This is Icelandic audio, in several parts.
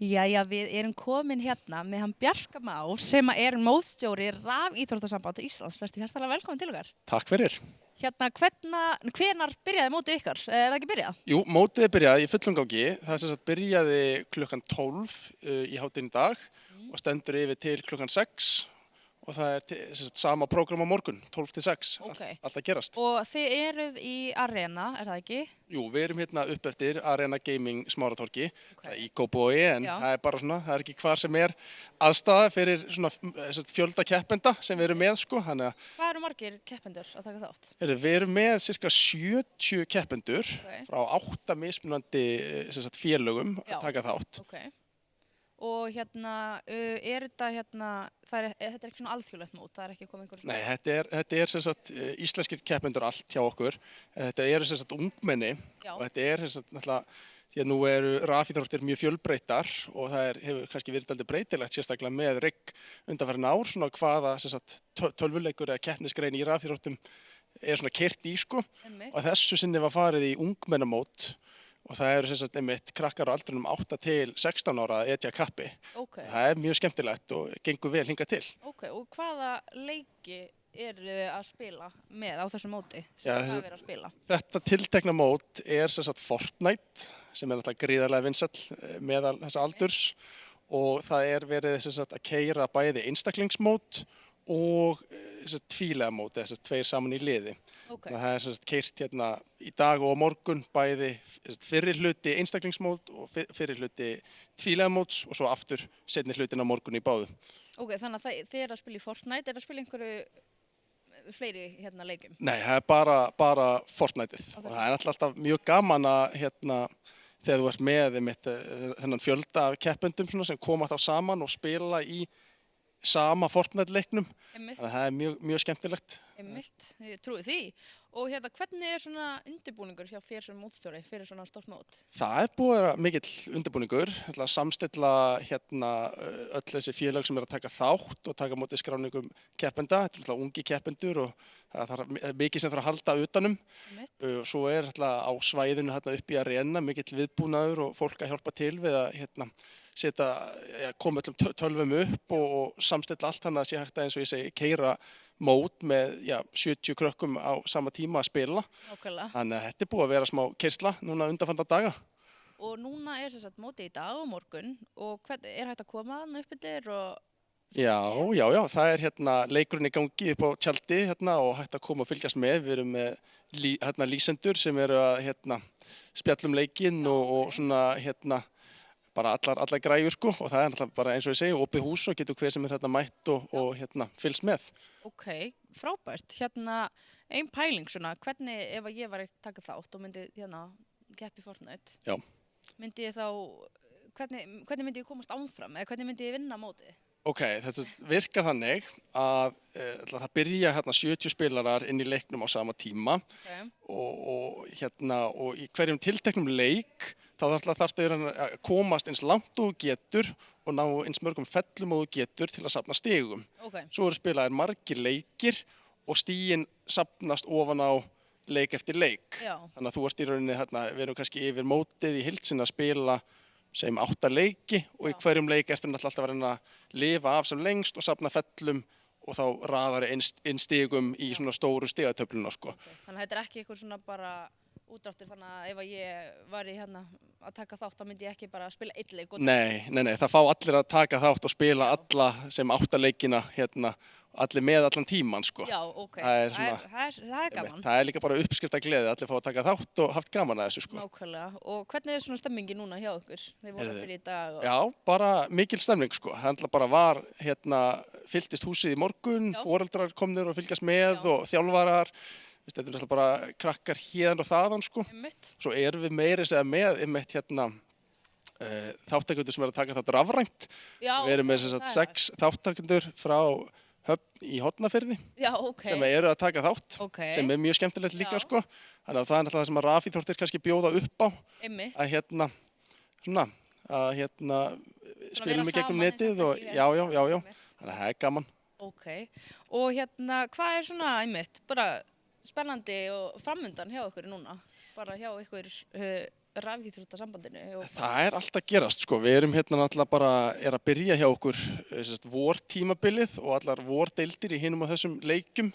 Jæja, við erum komin hérna með hann Bjarka Má sem er mótstjóri Rafíþróttasamband Íslands. Vertu hjartalega velkomin til okkar. Takk fyrir. Hérna, hvenær byrjaði mótið ykkar? Er það ekki byrjað? Jú, mótið er byrjað í fullum gangi. Það sem sagt byrjaði klukkan 12 í hádeginu í dag og stendur yfir til klukkan 6 og það er sem sagt sama prógram á morgun, 12 til 6, Ókei. allt að gerast. Og þið eruð í Arena, er það ekki? Jú, við erum hérna upp eftir Arena Gaming Smáratorgi, Okay. í Kópavogi, en Já. það er bara svona, það er ekki hvar sem er aðstaða fyrir svona fjölda keppenda sem við erum með, sko. Þannig að Hvað eru margir keppendur að taka þátt? við erum með cirka 70 keppendur Ok. frá 8 mismunandi sem sagt, félögum Já. að taka þátt. Ok. Og hérna, er þetta hérna, þetta er ekki svona alþjóðlegt mót, það er ekki komið einhver svona... Nei, þetta er sem sagt íslenskir keppendur allt hjá okkur. Þetta eru sem sagt ungmenni Já. og þetta er sem sagt náttúrulega, því að nú eru rafíþróttir mjög fjölbreyttar og það hefur kannski verið dálítið breytilegt sérstaklega með RIG undanfarin ár, svona hvaða sem sagt tölvuleikur eða keppnisgrein í rafíþróttum er svona keyrt í, sko. Einmitt. Og þessu sinni var farið í ungmennamót og það eru sem sagt einmitt krakkar á aldrinum 8 til 16 ára að etja kappi. Ok. Það er mjög skemmtilegt og gengur vel hingað til. Ok, og hvaða leiki eru þið að spila með á þessu móti sem Já, það er verið að spila? Þetta tiltekna mót er sem sagt Fortnite sem er náttúrulega gríðarlega vinsæll meðal þessa aldurs og það er verið sem sagt að keyra bæði einstaklingsmót og tvílega mót, þess að tveir saman í liði. Ok, Þannig að það er sem sagt keyrt hérna í dag og á morgun bæði fyrri hluti einstaklingsmót og fyrri hluti tvílega móts og svo aftur seinni hlutin á morgun í báðu. ok, þannig að þið eru að spila í Fortnite, er að spila einhverju fleiri hérna leikjum? Nei, það er bara Fortniteið og það er alltaf mjög gaman að þegar þú ert með þennan fjölda af keppendum svona, sem koma þá saman og spila í sama Fortnite-leiknum. Einmitt, Þannig að það er mjög skemmtilegt. einmitt, ég trúi því. Og hérna, hvernig er svona undirbúningur hjá þér sem mótstjóri fyrir svona stórt mót? Það er búið að vera mikill undirbúningur, að samstilla öll þessi félög sem er að taka þátt og taka á móti skráningum keppenda. Þetta er alltaf ungi keppendur og það er mikið sem þarf að halda utanum. Einmitt, Svo er á svæðinu upp í Arena mikill viðbúnaður og fólk að hjálpa til við að koma öllum tölvum upp og samstilla allt þannig að sé hægt að, eins og ég segi, keyra mót með 70 krökkum á sama tíma að spila. nákvæmlega. Þannig að þetta er búið að vera smá keyrsla núna undanfarna daga. Og núna er sem sagt mótið í dag og morgun og er hægt að koma hann upp yfir og... Já, það er leikurinn í gangi upp á tjaldi og hægt að koma og fylgjast með. Við erum með lýsendur sem eru að spjalla leikinn og svona bara allar græjur, sko, og það er náttúrulega bara, eins og ég segi, opið hús og getur hver sem er mætt og fylgst með. Ok, frábært. Ein pæling svona, hvernig ef að ég var að taka þátt og myndi keppa í Fortnite? Já. Myndi ég þá, hvernig myndi ég komast áfram eða hvernig myndi ég vinna mótið? Ok, þetta virkar þannig að það byrja 70 spilarar inn í leiknum á sama tíma og í hverjum tilteknum leik þá þarftu að komast eins langt og þú getur og ná eins mörgum fellum og þú getur til að safna stigum. Ok, Svo eru spilaðir margir leikir og stigin safnast ofan á leik eftir leik. já, Þannig að þú ert í rauninni, við erum kannski yfir mótið í heild sinni að spila segjum 8 leiki og í Já. hverjum leik ertu náttúrulega alltaf að reyna að lifa af sem lengst og safna fellum og þá raðar inn stigum í svona stóru stigatöfluna, sko. ok. Þannig að þetta er ekki eitthvað svona bara útdráttur, þannig að ef að ég var í að taka þátt, þá myndi ég ekki bara spila einn leik og... Nei, það fá allir að taka þátt og spila alla sem 8 leikina, allir með allan tíman, sko. Já, ok. Það er svona- Það er gaman. Það er líka bara uppskrifta gleði, allir fá að taka þátt og haft gaman að þessu, sko. Nákvæmlega. Og hvernig er svona stemmingi núna hjá ykkur? Þið voru Heyrðu, fyrir í dag og... Já, bara mikil stemning, sko. Það ætla bara var, fylltist húsið í morgun, Já. foreldrar komnir og fylgjast með Já. og þjálfarar. Þetta er alltaf bara krakkar hérna og þaðan, sko. Einmitt. Svo erum við meira segja með þáttakendur sem er að taka þátt rafrænt. Já, Við erum með það er 6 þáttakendur frá Höfn í Hornafirði Já, ok. sem eru að taka þátt, Ok. sem er mjög skemmtilegt líka, Já. sko. Þannig að það er náttúrulega það sem að rafíþróttir kannski bjóða upp á, Einmitt. að spilum í gegnum netið og já. Einmitt. Þannig að það er gaman. Ok. Og hvað er svona, einmitt, bara spennandi og framundan hjá ykkur núna? Bara hjá ykkur rafíþróttasambandinu? Það allt að gerast sko, við erum hérna náttúrulega bara að byrja hjá okkur vortímabilið og allar vordeildir í hinum og þessum leikjum,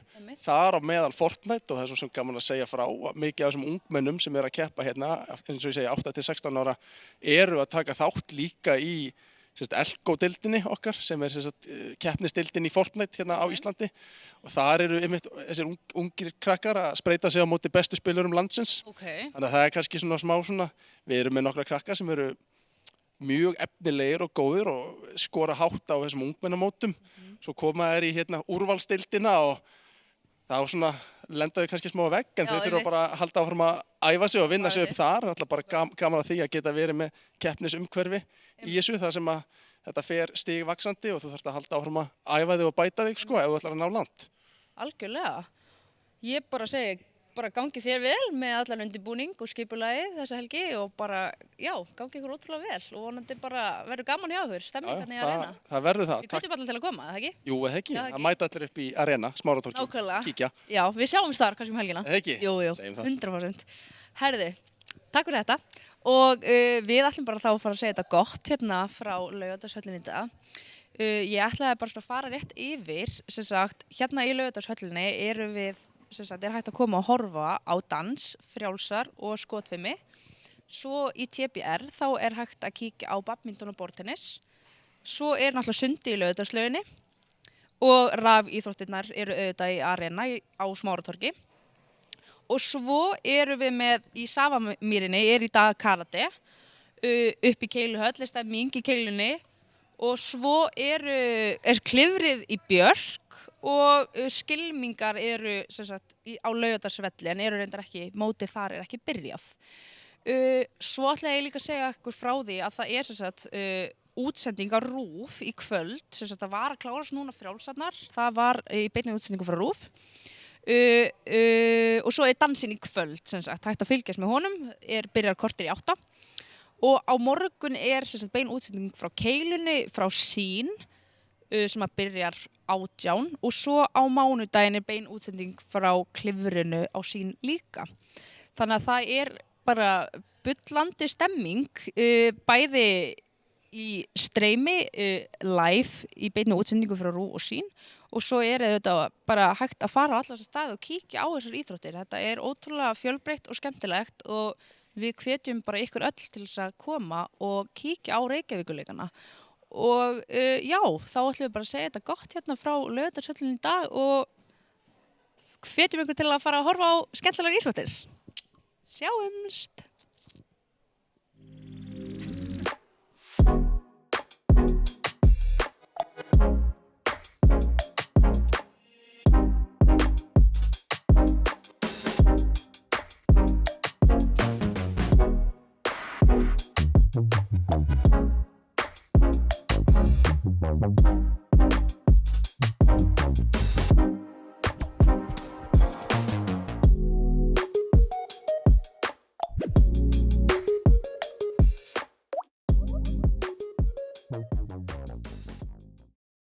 þar á meðal Fortnite og það svo sem gaman að segja frá að mikið af þessum ungmennum sem að keppa hérna, eins og ég segja 8 til 16 ára, eru að taka þátt líka í Elko-deildinni okkar sem keppnisdeildin í Fortnite hérna á Íslandi og þar eru þessir ungir krakkar að spreita sig á móti bestu spilurum landsins. Þannig að það kannski svona smá svona, við erum með nokkra krakkar sem eru mjög efnilegir og góðir og skora hátt á þessum ungmennamótum. Svo koma þeir í hérna úrvalsdeildina og þá svona lendaðu kannski smá vegg en þau þurfa bara að halda áfram að æfa sig og vinna sig upp þar. Það er bara gaman að því að geta verið með keppnisumhverfi í þessu þar sem að þetta fer stigvaxandi og þú þarft að halda áfram að æfa þig og bæta þig sko ef þú ætlar að ná langt. Algjörlega. Ég bara segi, bara gangi þér vel með allan undirbúning og skipulagið þessa helgi og bara, já, gangi ykkur ótrúlega vel og vonandi bara verður gaman hjá ykkur, stemning hérna í Arena. Það verður það. Við hvetjum allir til að koma, eða ekki? Jú, eða ekki. Það mæta allir upp í Arena, Smáratorgi, kíkja. Já, við sjáumst þar kannski helgina. Eða ekki? Jú, 100%. Herðu, takk fyrir þetta og við ætlum bara þá að fara að segja þetta gott hérna frá Laugardalshöllinni í dag. Ég ætlaði bara að fara rétt yfir, sem sagt, hérna í Laugardalshöllinni erum við er hægt að koma og horfa á dans, frjálsar og skotfimi. Svo í TBR þá er hægt að kíkja á badminton og borðtennis. Svo náttúrulega sundi í Laugardalslauginni og rafíþróttirnar eru auðvitað í Arena á Smáratorgi. Og svo erum við með í Safamýrinni í dag karate, upp í Keiluhöll, stemming í Keilunni og svo er klifrið í Björk og skylmingar eru sagt, á Laugardalsvelli en eru reyndar ekki, mótið þar ekki byrjað. Svo ætla ég líka að segja ykkur frá því að það sagt, útsending á RÚV í kvöld, það var að klárast núna frjálsarnar, það var í beinni útsendingu frá RÚV. Og svo dansinn í kvöld, sagt, hægt að fylgjast með honum, byrjar kortir í 8. Og á morgun sagt, bein útsending frá Keilunni, frá Sýn, sem að byrjar 18 og svo á mánudaginn bein útsending frá klifrinu á Sýn líka. Þannig að það bara bullandi stemming, bæði í streymi, live í beinni útsendingu frá RÚV og Sýn og svo þetta bara hægt að fara á alla þessa staði og kíkja á þessar íþróttir. Þetta ótrúlega fjölbreytt og skemmtilegt og við hvetjum bara ykkur öll til þess að koma og kíkja á Reykjavíkurleikana. Og já, þá ætlum við bara að segja þetta gott hérna frá Laugardalshöllinni í dag og hvetjum ykkur til að fara að horfa á skemmtilegar íþróttir. Sjáumst! Thank you.